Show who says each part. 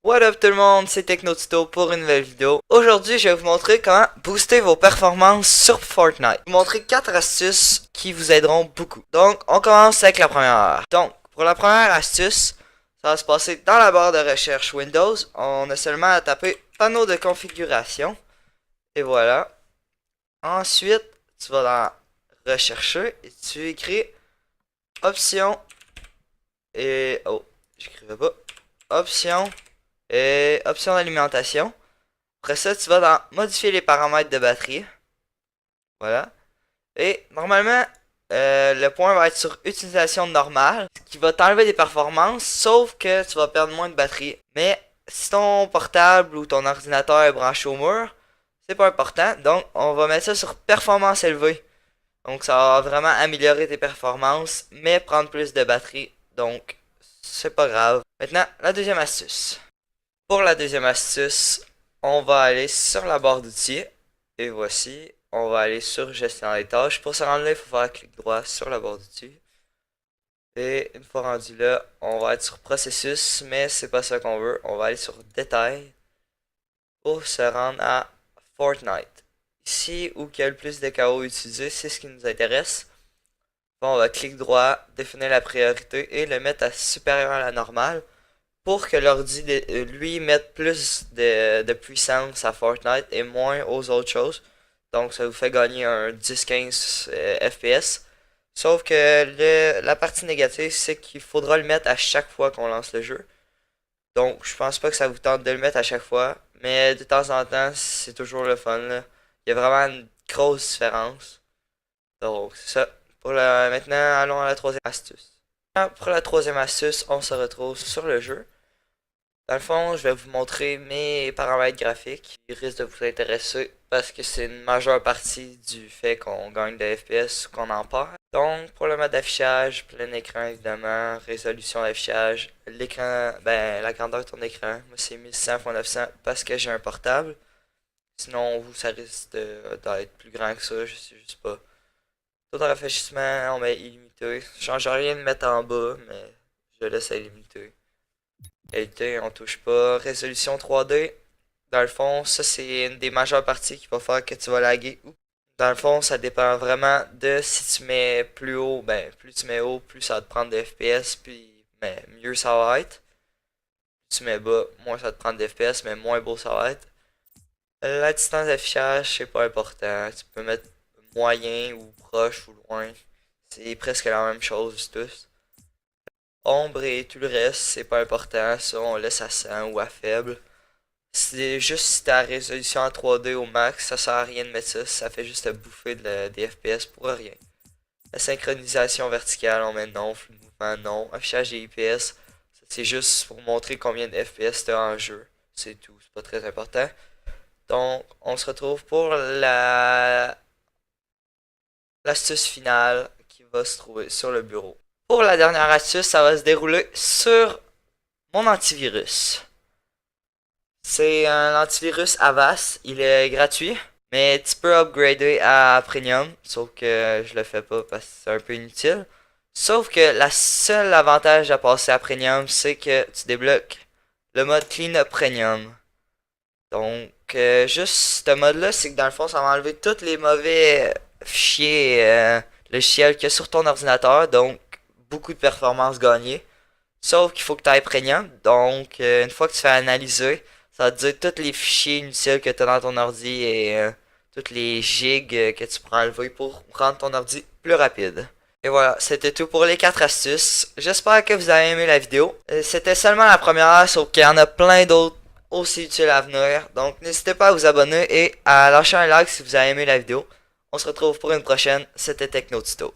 Speaker 1: What up tout le monde, c'est TechnoTuto pour une nouvelle vidéo. Aujourd'hui, je vais vous montrer comment booster vos performances sur Fortnite. Je vais vous montrer 4 astuces qui vous aideront beaucoup. Donc, on commence avec la première. Donc, pour la première astuce, ça va se passer dans la barre de recherche Windows. On a seulement à taper panneau de configuration. Et voilà. Ensuite, tu vas dans rechercher et tu écris option et... Oh, j'écrivais pas. Option et option d'alimentation. Après ça, tu vas dans modifier les paramètres de batterie. Voilà. Et normalement, le point va être sur utilisation normale, ce qui va t'enlever des performances, sauf que tu vas perdre moins de batterie. Mais si ton portable ou ton ordinateur est branché au mur, c'est pas important. Donc, on va mettre ça sur performance élevée. Donc, ça va vraiment améliorer tes performances, mais prendre plus de batterie. Donc, c'est pas grave. Maintenant, la deuxième astuce. Pour la deuxième astuce, on va aller sur la barre d'outils. Et voici, on va aller sur gestion des tâches. Pour se rendre là, il faut faire clic droit sur la barre d'outils. Et une fois rendu là, on va être sur processus, mais c'est pas ça qu'on veut. On va aller sur détails pour se rendre à Fortnite. Ici, où il y a le plus de KO utilisé, c'est ce qui nous intéresse. Bon, on va clic droit, définir la priorité et le mettre à supérieur à la normale, pour que l'ordi lui mette plus de puissance à Fortnite et moins aux autres choses. Donc ça vous fait gagner un 10-15 FPS. Sauf que la partie négative, c'est qu'il faudra le mettre à chaque fois qu'on lance le jeu. Donc je pense pas que ça vous tente de le mettre à chaque fois. Mais de temps en temps, c'est toujours le fun là. Il y a vraiment une grosse différence. Donc c'est ça. Maintenant, allons à la troisième astuce. Pour la troisième astuce, on se retrouve sur le jeu. Dans le fond, je vais vous montrer mes paramètres graphiques qui risquent de vous intéresser parce que c'est une majeure partie du fait qu'on gagne de FPS ou qu'on en perd. Donc, pour le mode d'affichage, plein écran évidemment, résolution d'affichage, l'écran, la grandeur de ton écran, moi c'est 1100 x 900 parce que j'ai un portable. Sinon, vous, ça risque d'être plus grand que ça, je sais juste pas. Taux de rafraîchissement, on met illimité. Je change rien de mettre en bas, mais je laisse à illimité. Qualité, on touche pas. Résolution 3D. Dans le fond, ça c'est une des majeures parties qui va faire que tu vas laguer. Dans le fond, ça dépend vraiment de si tu mets plus haut, plus tu mets haut, plus ça va te prendre de FPS, puis mieux ça va être. Plus tu mets bas, moins ça va te prendre de FPS, mais moins beau ça va être. La distance d'affichage, c'est pas important. Tu peux mettre moyen ou proche ou loin. C'est presque la même chose tous. Ombre et tout le reste, c'est pas important, ça on laisse à 100 ou à faible. C'est juste si t'as la résolution en 3D au max, ça sert à rien de mettre ça, ça fait juste à bouffer des FPS pour rien. La synchronisation verticale, on met non, flou de mouvement non, affichage des IPS, c'est juste pour montrer combien de FPS t'as en jeu, c'est tout, c'est pas très important. Donc on se retrouve pour l'astuce finale qui va se trouver sur le bureau. Pour la dernière astuce, ça va se dérouler sur mon antivirus. C'est un antivirus Avast, il est gratuit, mais tu peux upgrader à Premium, sauf que je le fais pas parce que c'est un peu inutile. Sauf que la seule avantage à passer à Premium, c'est que tu débloques le mode Cleanup Premium. Donc, juste ce mode-là, c'est que dans le fond, ça va enlever tous les mauvais fichiers logiciels qu'il y a sur ton ordinateur, donc beaucoup de performances gagnées. Sauf qu'il faut que tu ailles Premium. Donc, une fois que tu fais analyser, ça va te dire tous les fichiers inutiles que tu as dans ton ordi et toutes les gigs que tu pourras enlever pour rendre ton ordi plus rapide. Et voilà, c'était tout pour les 4 astuces. J'espère que vous avez aimé la vidéo. C'était seulement la première, sauf qu'il y en a plein d'autres aussi utiles à venir. Donc, n'hésitez pas à vous abonner et à lâcher un like si vous avez aimé la vidéo. On se retrouve pour une prochaine. C'était TechnoTuto.